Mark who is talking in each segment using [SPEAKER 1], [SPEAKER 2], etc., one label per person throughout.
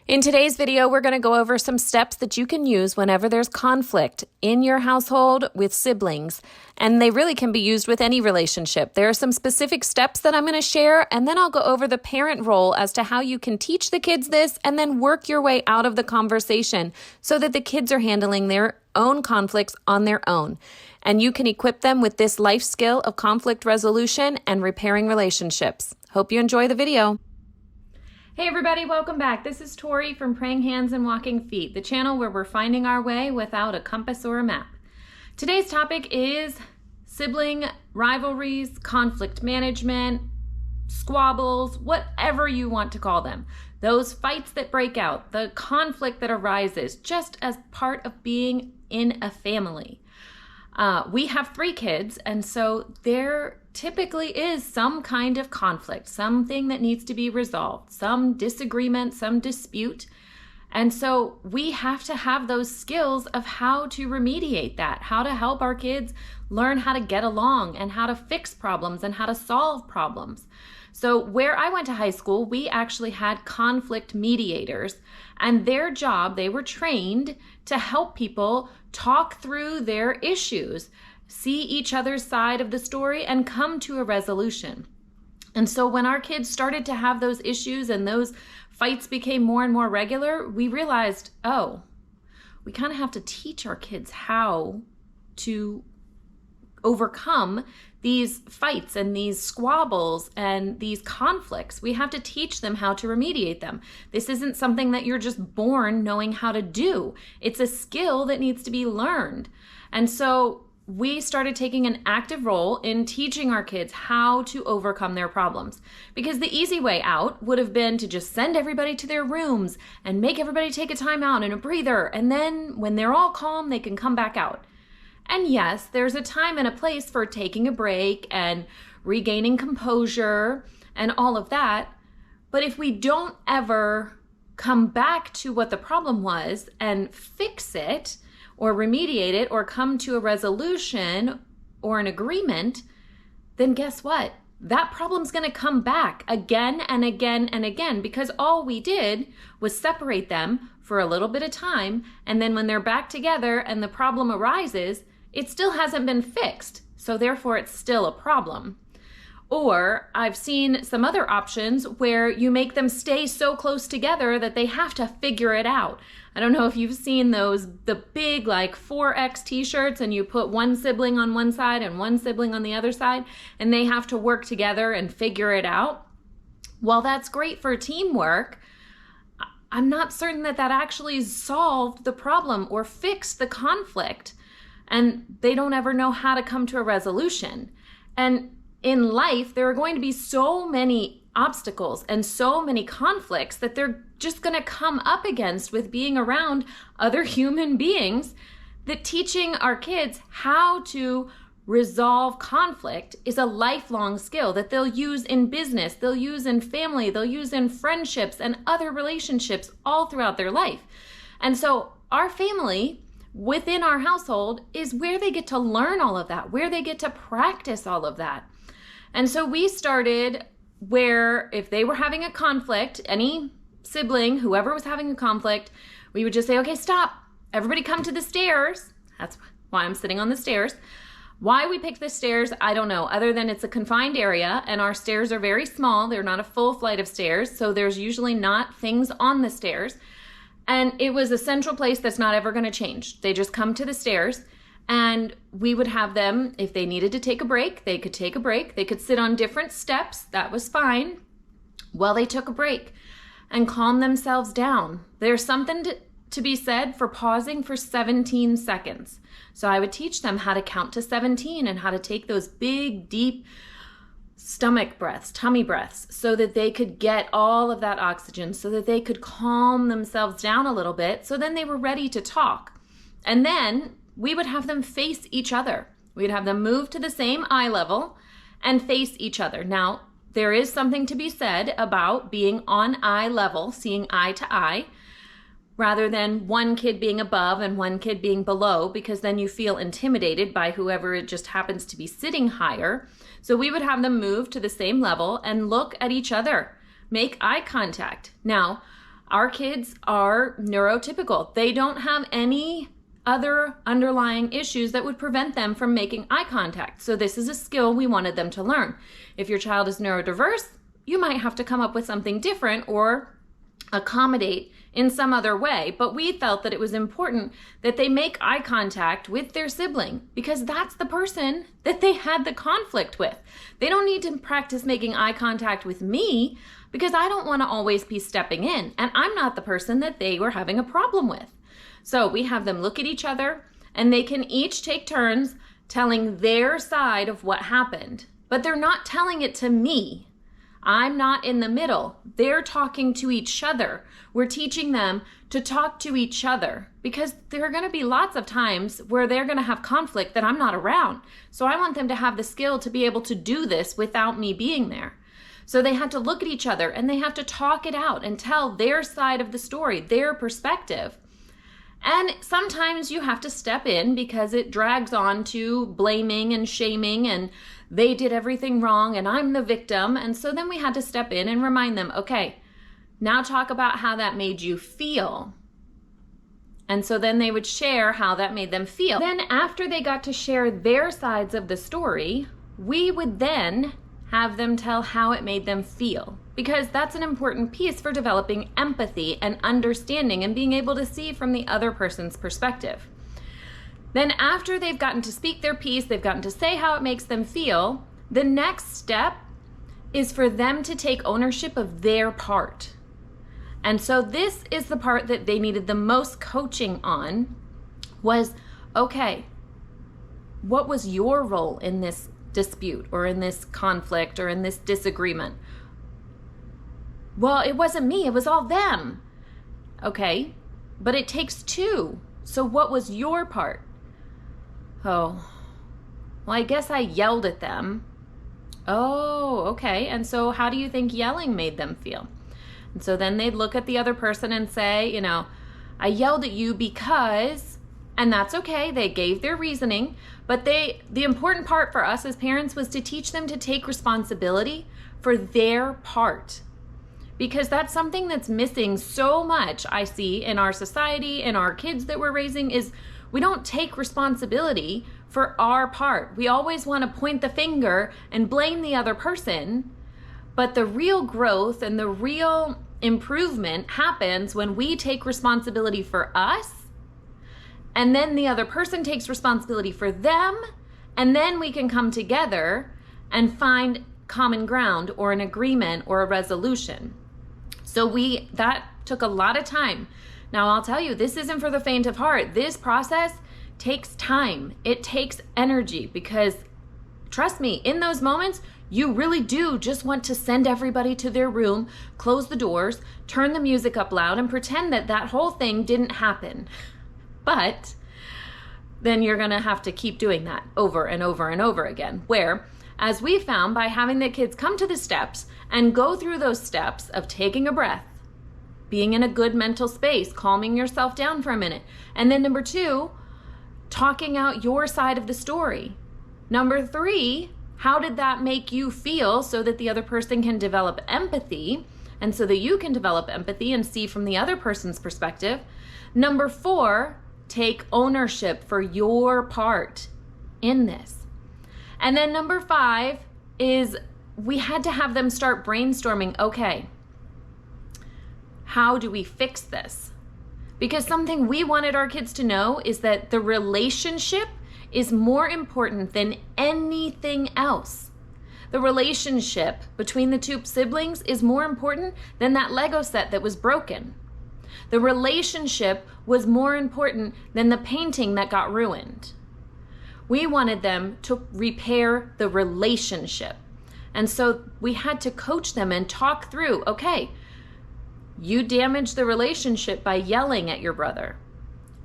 [SPEAKER 1] In today's video, we're going to go over some steps that you can use whenever there's conflict in your household with siblings, and they really can be used with any relationship. There are some specific steps that I'm going to share, and then I'll go over the parent role as to how you can teach the kids this and then work your way out of the conversation so that the kids are handling their own conflicts on their own. And you can equip them with this life skill of conflict resolution and repairing relationships. Hope you enjoy the video. Hey everybody, welcome back. This is Tori from Praying Hands and Walking Feet, the channel where we're finding our way without a compass or a map. Today's topic is sibling rivalries, conflict management, squabbles, whatever you want to call them. Those fights that break out, the conflict that arises just as part of being in a family. We have 3 kids, and so there typically is some kind of conflict, something that needs to be resolved, some disagreement, some dispute. And so we have to have those skills of how to remediate that, how to help our kids learn how to get along and how to fix problems and how to solve problems. So where I went to high school, we actually had conflict mediators, and their job, they were trained to help people talk through their issues, see each other's side of the story, and come to a resolution. And so when our kids started to have those issues and those fights became more and more regular, we realized, oh, we kind of have to teach our kids how to overcome these fights and these squabbles and these conflicts. We have to teach them how to remediate them. This isn't something that you're just born knowing how to do. It's a skill that needs to be learned. And so we started taking an active role in teaching our kids how to overcome their problems. Because the easy way out would have been to just send everybody to their rooms and make everybody take a time out and a breather. And then when they're all calm, they can come back out. And yes, there's a time and a place for taking a break and regaining composure and all of that. But if we don't ever come back to what the problem was and fix it or remediate it or come to a resolution or an agreement, then guess what? That problem's going to come back again and again and again because all we did was separate them for a little bit of time. And then when they're back together and the problem arises, it still hasn't been fixed, so therefore it's still a problem. Or I've seen some other options where you make them stay so close together that they have to figure it out. I don't know if you've seen the big like 4X t-shirts, and you put one sibling on one side and one sibling on the other side, and they have to work together and figure it out. While that's great for teamwork, I'm not certain that that actually solved the problem or fixed the conflict. And they don't ever know how to come to a resolution. And in life, there are going to be so many obstacles and so many conflicts that they're just going to come up against with being around other human beings, that teaching our kids how to resolve conflict is a lifelong skill that they'll use in business, they'll use in family, they'll use in friendships and other relationships all throughout their life. And so our family within our household is where they get to learn all of that, where they get to practice all of that. And so we started where if they were having a conflict, any sibling, whoever was having a conflict, we would just say, okay, stop. Everybody come to the stairs. That's why I'm sitting on the stairs. Why we picked the stairs, I don't know, other than it's a confined area and our stairs are very small. They're not a full flight of stairs, so there's usually not things on the stairs. And it was a central place that's not ever going to change. They just come to the stairs, and we would have them, if they needed to take a break, they could take a break. They could sit on different steps. That was fine while they took a break and calm themselves down. There's something to be said for pausing for 17 seconds. So I would teach them how to count to 17 and how to take those big, deep stomach breaths, tummy breaths, so that they could get all of that oxygen, so that they could calm themselves down a little bit, so then they were ready to talk. And then we would have them face each other. We'd have them move to the same eye level and face each other. Now, there is something to be said about being on eye level, seeing eye to eye, rather than one kid being above and one kid being below, because then you feel intimidated by whoever it just happens to be sitting higher. So we would have them move to the same level and look at each other, make eye contact. Now, Our kids are neurotypical. They don't have any other underlying issues that would prevent them from making eye contact. So this is a skill we wanted them to learn. If your child is neurodiverse, you might have to come up with something different or accommodate in some other way. But we felt that it was important that they make eye contact with their sibling because that's the person that they had the conflict with. They don't need to practice making eye contact with me because I don't want to always be stepping in, and I'm not the person that they were having a problem with. So we have them look at each other, and they can each take turns telling their side of what happened, but they're not telling it to me. I'm not in the middle. They're talking to each other. We're teaching them to talk to each other because there are going to be lots of times where they're going to have conflict that I'm not around. So I want them to have the skill to be able to do this without me being there. So they have to look at each other and they have to talk it out and tell their side of the story, their perspective. And sometimes you have to step in because it drags on to blaming and shaming and they did everything wrong and I'm the victim. And so then we had to step in and remind them, okay, now talk about how that made you feel. And so then they would share how that made them feel. Then after they got to share their sides of the story, we would then have them tell how it made them feel, because that's an important piece for developing empathy and understanding and being able to see from the other person's perspective. Then after they've gotten to speak their piece, they've gotten to say how it makes them feel, the next step is for them to take ownership of their part. And so this is the part that they needed the most coaching on was, okay, what was your role in this dispute or in this conflict or in this disagreement? Well, it wasn't me, it was all them. Okay, but it takes two. So what was your part? Oh, well, I guess I yelled at them. Oh, okay. And so how do you think yelling made them feel? And so then they'd look at the other person and say, I yelled at you because, and that's okay. They gave their reasoning, but the important part for us as parents was to teach them to take responsibility for their part. Because that's something that's missing so much, I see, in our society, in our kids that we're raising, is we don't take responsibility for our part. We always want to point the finger and blame the other person. But the real growth and the real improvement happens when we take responsibility for us, and then the other person takes responsibility for them, and then we can come together and find common ground or an agreement or a resolution. So that took a lot of time. Now I'll tell you, this isn't for the faint of heart. This process takes time. It takes energy because trust me, in those moments, you really do just want to send everybody to their room, close the doors, turn the music up loud, and pretend that that whole thing didn't happen. But then you're going to have to keep doing that over and over and over again, where, as we found by having the kids come to the steps and go through those steps of taking a breath, being in a good mental space, calming yourself down for a minute, and then number 2, talking out your side of the story. Number 3, how did that make you feel so that the other person can develop empathy and so that you can develop empathy and see from the other person's perspective. Number 4, take ownership for your part in this. And then number 5 is we had to have them start brainstorming, okay, how do we fix this? Because something we wanted our kids to know is that the relationship is more important than anything else. The relationship between the 2 siblings is more important than that Lego set that was broken. The relationship was more important than the painting that got ruined. We wanted them to repair the relationship. And so we had to coach them and talk through, okay, you damaged the relationship by yelling at your brother.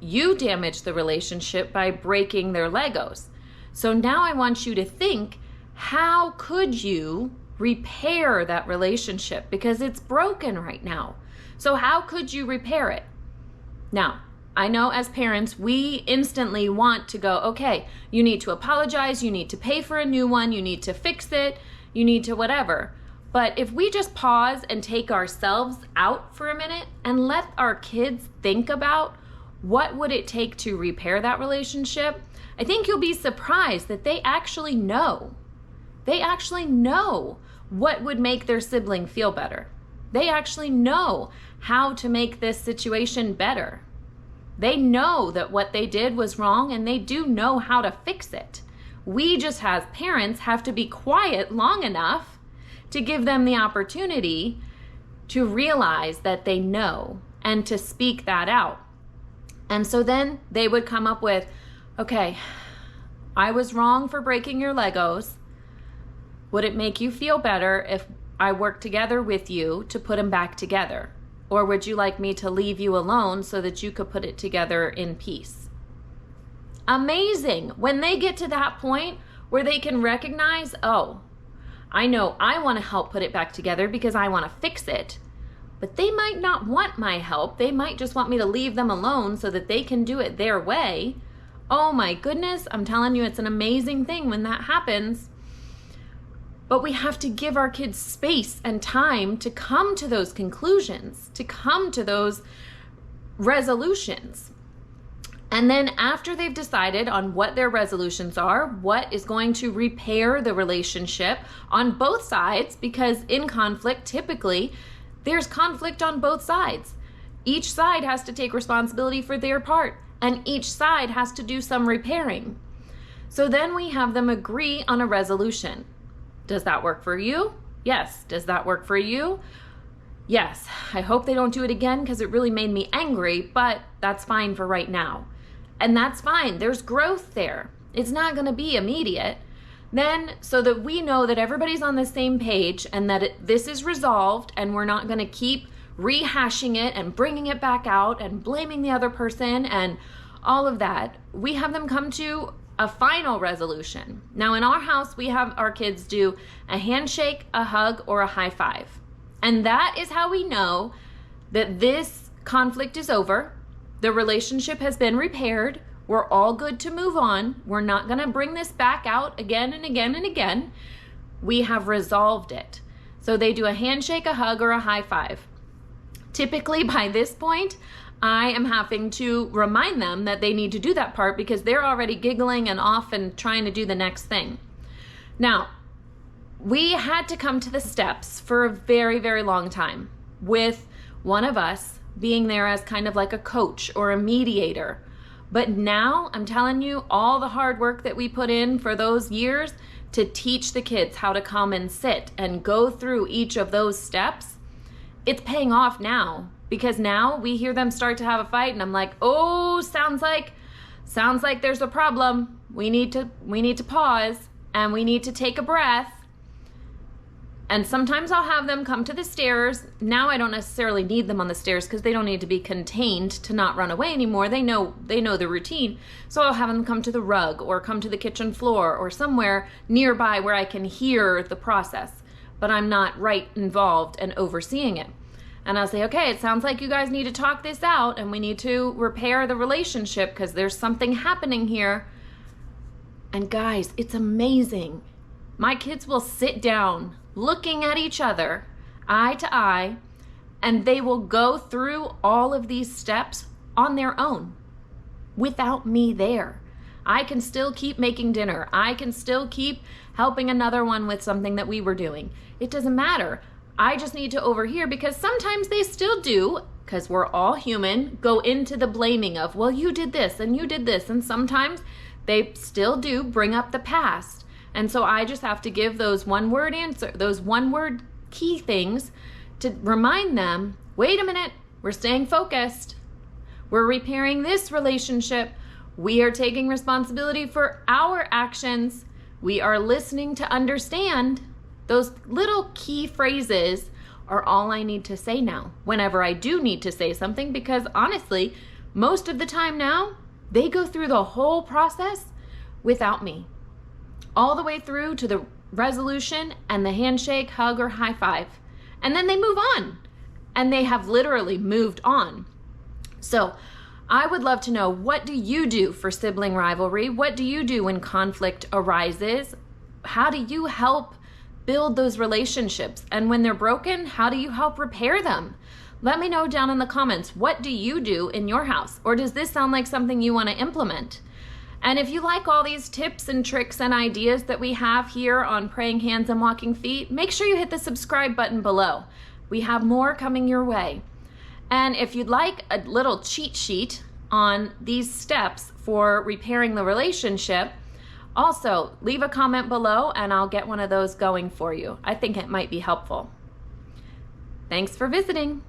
[SPEAKER 1] You damaged the relationship by breaking their Legos. So now I want you to think, how could you repair that relationship? Because it's broken right now. So how could you repair it? Now, I know as parents, we instantly want to go, okay, you need to apologize, you need to pay for a new one, you need to fix it, you need to whatever. But if we just pause and take ourselves out for a minute and let our kids think about what would it take to repair that relationship, I think you'll be surprised that they actually know. They actually know what would make their sibling feel better. They actually know how to make this situation better. They know that what they did was wrong, and they do know how to fix it. We just as parents have to be quiet long enough to give them the opportunity to realize that they know and to speak that out. And so then they would come up with, okay, I was wrong for breaking your Legos. Would it make you feel better if I worked together with you to put them back together? Or would you like me to leave you alone so that you could put it together in peace? Amazing. When they get to that point where they can recognize, oh, I know I want to help put it back together because I want to fix it, but they might not want my help. They might just want me to leave them alone so that they can do it their way. Oh my goodness, I'm telling you, it's an amazing thing when that happens. But we have to give our kids space and time to come to those conclusions, to come to those resolutions. And then after they've decided on what their resolutions are, what is going to repair the relationship on both sides, because in conflict, typically, there's conflict on both sides. Each side has to take responsibility for their part, and each side has to do some repairing. So then we have them agree on a resolution. Does that work for you? Yes. Does that work for you? Yes. I hope they don't do it again because it really made me angry, but that's fine for right now. And that's fine. There's growth there. It's not going to be immediate. Then, so that we know that everybody's on the same page and that this is resolved and we're not going to keep rehashing it and bringing it back out and blaming the other person and all of that, we have them come to a final resolution. Now in our house, we have our kids do a handshake, a hug, or a high five. And that is how we know that this conflict is over. The relationship has been repaired. We're all good to move on. We're not going to bring this back out again and again and again. We have resolved it. So they do a handshake, a hug, or a high five. Typically by this point, I am having to remind them that they need to do that part because they're already giggling and off and trying to do the next thing. Now, we had to come to the steps for a very, very long time with one of us being there as kind of like a coach or a mediator. But now I'm telling you, all the hard work that we put in for those years to teach the kids how to come and sit and go through each of those steps, it's paying off now. Because now we hear them start to have a fight and I'm like, oh, sounds like there's a problem. We need to pause and we need to take a breath. And sometimes I'll have them come to the stairs. Now I don't necessarily need them on the stairs because they don't need to be contained to not run away anymore. They know the routine. So I'll have them come to the rug or come to the kitchen floor or somewhere nearby where I can hear the process, but I'm not right involved and overseeing it. And I'll say, okay, it sounds like you guys need to talk this out and we need to repair the relationship because there's something happening here. And guys, it's amazing. My kids will sit down looking at each other, eye to eye, and they will go through all of these steps on their own without me there. I can still keep making dinner. I can still keep helping another one with something that we were doing. It doesn't matter. I just need to overhear because sometimes they still do, because we're all human, go into the blaming of, well, you did this and you did this. And sometimes they still do bring up the past. And so I just have to give those one-word answer, those one-word key things to remind them, wait a minute, we're staying focused. We're repairing this relationship. We are taking responsibility for our actions. We are listening to understand. Those little key phrases are all I need to say now whenever I do need to say something, because honestly, most of the time now, they go through the whole process without me. All the way through to the resolution and the handshake, hug, or high five. And then they move on. And they have literally moved on. So I would love to know, what do you do for sibling rivalry? What do you do when conflict arises? How do you help build those relationships? And when they're broken, how do you help repair them? Let me know down in the comments, what do you do in your house? Or does this sound like something you want to implement? And if you like all these tips and tricks and ideas that we have here on Praying Hands and Walking Feet, make sure you hit the subscribe button below. We have more coming your way. And if you'd like a little cheat sheet on these steps for repairing the relationship, also leave a comment below and I'll get one of those going for you. I think it might be helpful. Thanks for visiting.